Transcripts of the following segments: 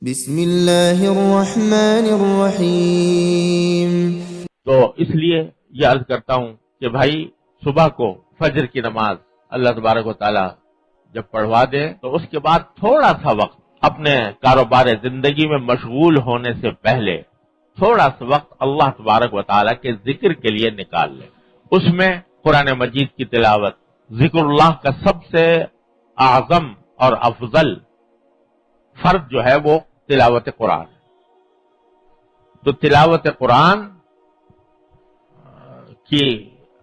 بسم اللہ الرحمن الرحیم۔ تو اس لیے یہ عرض کرتا ہوں کہ بھائی صبح کو فجر کی نماز اللہ تبارک و تعالی جب پڑھوا دے تو اس کے بعد تھوڑا سا وقت اپنے کاروبار زندگی میں مشغول ہونے سے پہلے تھوڑا سا وقت اللہ تبارک و تعالی کے ذکر کے لیے نکال لے۔ اس میں قرآن مجید کی تلاوت، ذکر اللہ کا سب سے اعظم اور افضل فرض جو ہے وہ تلاوت قرآن ہے۔ تو تلاوت قرآن کی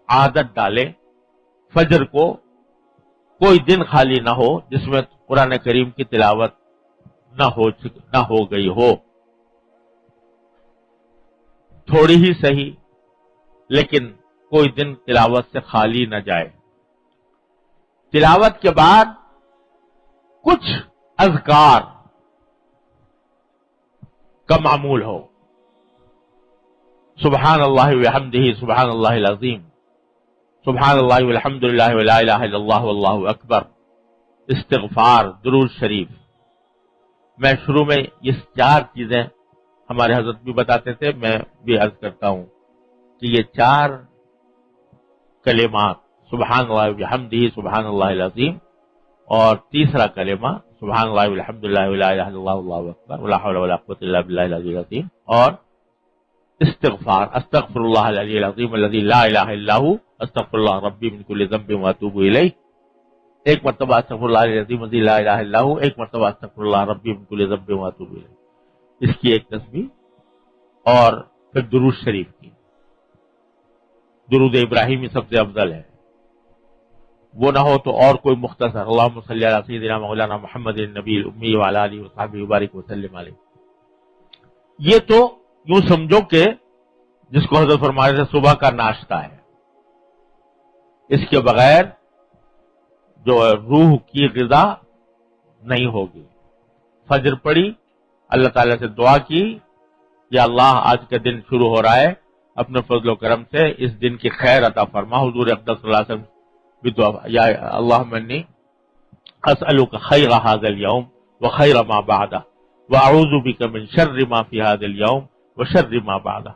عادت ڈالے، فجر کو کوئی دن خالی نہ ہو جس میں قرآن کریم کی تلاوت نہ ہو گئی ہو، تھوڑی ہی صحیح لیکن کوئی دن تلاوت سے خالی نہ جائے۔ تلاوت کے بعد کچھ اذکار کا معمول ہو، سبحان اللہ وبحمدہ، سبحان اللہ العظیم، سبحان اللہ والحمد للہ ولا الہ الا اللہ واللہ اکبر، استغفار، درود شریف۔ میں شروع میں یہ 4 چیزیں ہمارے حضرت بھی بتاتے تھے، میں بھی عرض کرتا ہوں کہ یہ 4 کلمات سبحان اللہ وبحمدہ، سبحان اللہ العظیم، اور تیسرا کلمہ سبحان اللہ والحمد للہ ولا الہ الا اللہ واللہ اکبر ولا حول ولا قوۃ الا باللہ العلی العظیم، اور استغفار، استغفر اللہ العلی العظیم الذی لا الہ الا هو، استغفر اللہ ربی من کل ذنب واتوب الیہ۔ ایک مرتبہ استغفر اللہ العظیم الذی لا الہ الا هو، ایک مرتبہ استغفر اللہ ربی من کل ذنب واتوب الیہ، اس کی ایک تسبیح، اور پھر درود شریف کی۔ درود ابراہیمی سب سے افضل ہے، وہ نہ ہو تو اور کوئی مختصر، اللہم صلی علی سیدنا مولانا محمد النبی الامی وعلی آلہ وصحبہ وبارک وسلم علیہ۔ یہ تو یوں سمجھو کہ جس کو حضرت فرمایا تھا صبح کا ناشتہ ہے، اس کے بغیر جو روح کی غذا نہیں ہوگی۔ فجر پڑھی، اللہ تعالیٰ سے دعا کی، یا اللہ آج کا دن شروع ہو رہا ہے، اپنے فضل و کرم سے اس دن کی خیر عطا فرما۔ حضور اقدس صلی اللہ علیہ وسلم بھی دعا، یا اللہم انی اسألک خیر ھذا اليوم وخیر ما بعدہ واعوذ بک من شر ما فی ھذا اليوم وشر ما بعدہ۔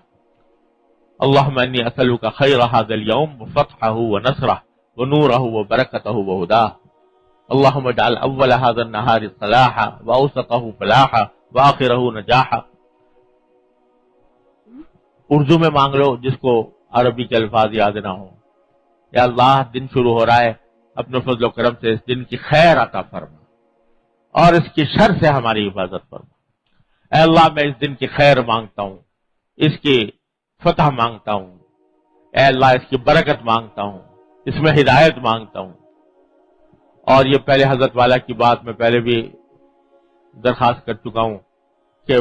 اللہم انی اسألک خیر ھذا اليوم وفتحہ ونصرہ ونورہ وبرکتہ وہداہ۔ اللہم اجعل اول ھذا النہار صلاحا واوسطہ فلاحا وآخرہ نجاحا۔ اردو میں مانگ لو جس کو عربی کے الفاظ یاد نہ ہوں۔ یا اللہ دن شروع ہو رہا ہے، اپنے فضل و کرم سے اس دن کی خیر عطا فرما اور اس کی شر سے ہماری حفاظت فرما۔ اے اللہ میں اس دن کی خیر مانگتا ہوں، اس کی فتح مانگتا ہوں، اے اللہ اس کی برکت مانگتا ہوں، اس میں ہدایت مانگتا ہوں۔ اور یہ پہلے حضرت والا کی بات میں پہلے بھی درخواست کر چکا ہوں کہ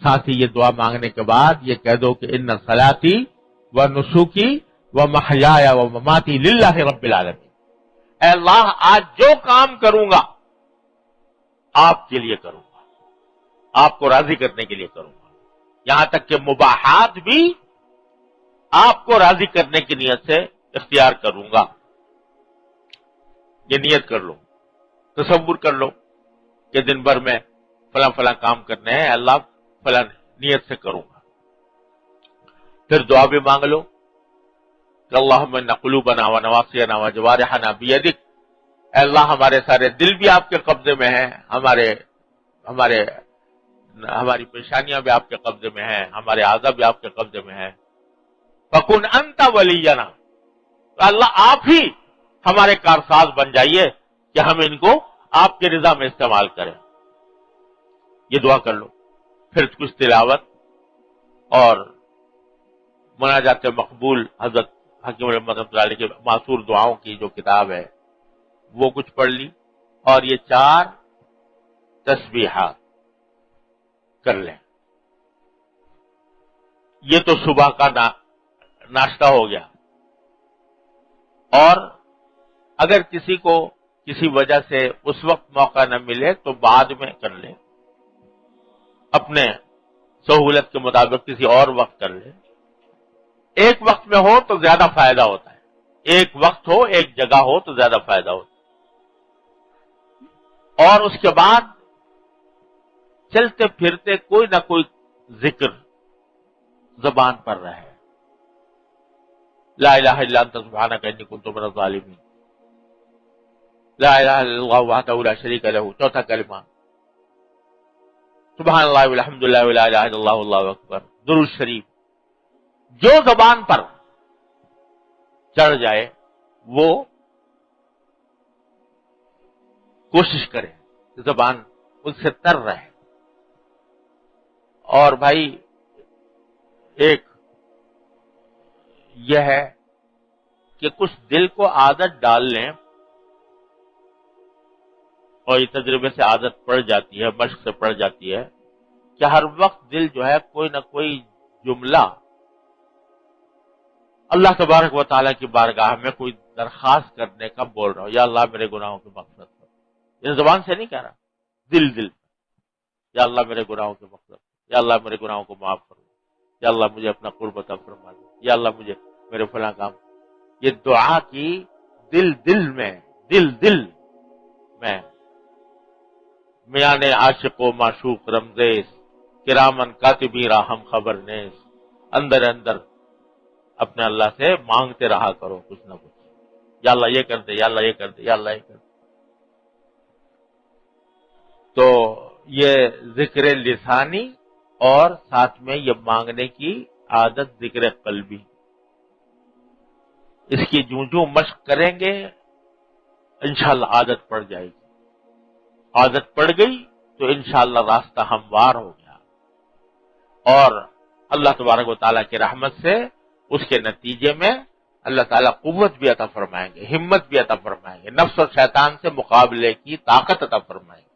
ساتھ ہی یہ دعا مانگنے کے بعد یہ کہہ دو کہ ان صلاتی و نسوکی ومحیایا ومماتی للہ رب العالمین۔ اے اللہ آج جو کام کروں گا آپ کے لیے کروں گا، آپ کو راضی کرنے کے لیے کروں گا، یہاں تک کہ مباحات بھی آپ کو راضی کرنے کی نیت سے اختیار کروں گا۔ یہ نیت کر لو، تصور کر لو کہ دن بھر میں فلاں فلاں کام کرنے ہیں، اللہ فلاں نیت سے کروں گا۔ پھر دعا بھی مانگ لو کہ اللہم ان قلوبنا ونواصینا وجوارحنا بیدک۔ اے اللہ ہمارے سارے دل بھی آپ کے قبضے میں ہیں، ہماری پیشانیاں بھی آپ کے قبضے میں ہیں، ہمارے اعضاء بھی آپ کے قبضے میں ہیں۔ فکن انت ولینا، تو اللہ آپ ہی ہمارے کارساز بن جائیے کہ ہم ان کو آپ کی رضا میں استعمال کریں۔ یہ دعا کر لو، پھر کچھ تلاوت اور مناجات مقبول حضرت حکیم رحمۃ اللہ علیہ کے معصور دعاؤں کی جو کتاب ہے وہ کچھ پڑھ لی، اور یہ 4 تسبیحات کر لیں۔ یہ تو صبح کا ناشتہ ہو گیا۔ اور اگر کسی کو کسی وجہ سے اس وقت موقع نہ ملے تو بعد میں کر لے، اپنے سہولت کے مطابق کسی اور وقت کر لے۔ ایک وقت میں ہو تو زیادہ فائدہ ہوتا ہے، ایک وقت ہو، ایک جگہ ہو تو زیادہ فائدہ ہوتا ہے۔ اور اس کے بعد چلتے پھرتے کوئی نہ کوئی ذکر زبان پر رہے. لا الہ الا انت سبحانک انی کنت من الظالمین. لا الہ الا اللہ وحدہ لا شریک لہ. چوتھا کلمہ سبحان اللہ والحمد للہ ولا الہ الا اللہ واللہ اکبر. درود شریف جو زبان پر چڑھ جائے وہ کوشش کرے زبان ان سے تر رہے. اور بھائی ایک یہ ہے کہ کچھ دل کو عادت ڈال لیں اور یہ تجربے سے عادت پڑ جاتی ہے، مشق سے پڑ جاتی ہے کہ ہر وقت دل جو ہے کوئی نہ کوئی جملہ اللہ تبارک و تعالیٰ کی بارگاہ میں کوئی درخواست کرنے کا بول رہا ہو. یا اللہ میرے گناہوں کی مغفرت کر. یہ زبان سے نہیں کہہ رہا، دل یا اللہ میرے گناہوں کی مغفرت، یا اللہ میرے گناہوں کو معاف کرو، یا اللہ مجھے اپنا قرب عطا فرما دے، یا اللہ مجھے میرے فلاں کام. یہ دعا کی دل میں میاں عاشق و معشوق رمزیز کرامن کاتبی راہم خبر نیز، اندر اپنے اللہ سے مانگتے رہا کرو کچھ نہ کچھ. یا اللہ یہ کر دے، یا اللہ یہ کر دے، یا اللہ یہ کر دے. تو یہ ذکر لسانی اور ساتھ میں یہ مانگنے کی عادت ذکر قلبی، اس کی جوں مشق کریں گے انشاءاللہ عادت پڑ جائے گی. عادت پڑ گئی تو انشاءاللہ راستہ ہموار ہو گیا، اور اللہ تبارک و تعالیٰ کی رحمت سے اس کے نتیجے میں اللہ تعالیٰ قوت بھی عطا فرمائیں گے، ہمت بھی عطا فرمائیں گے، نفس اور شیطان سے مقابلے کی طاقت عطا فرمائیں گے.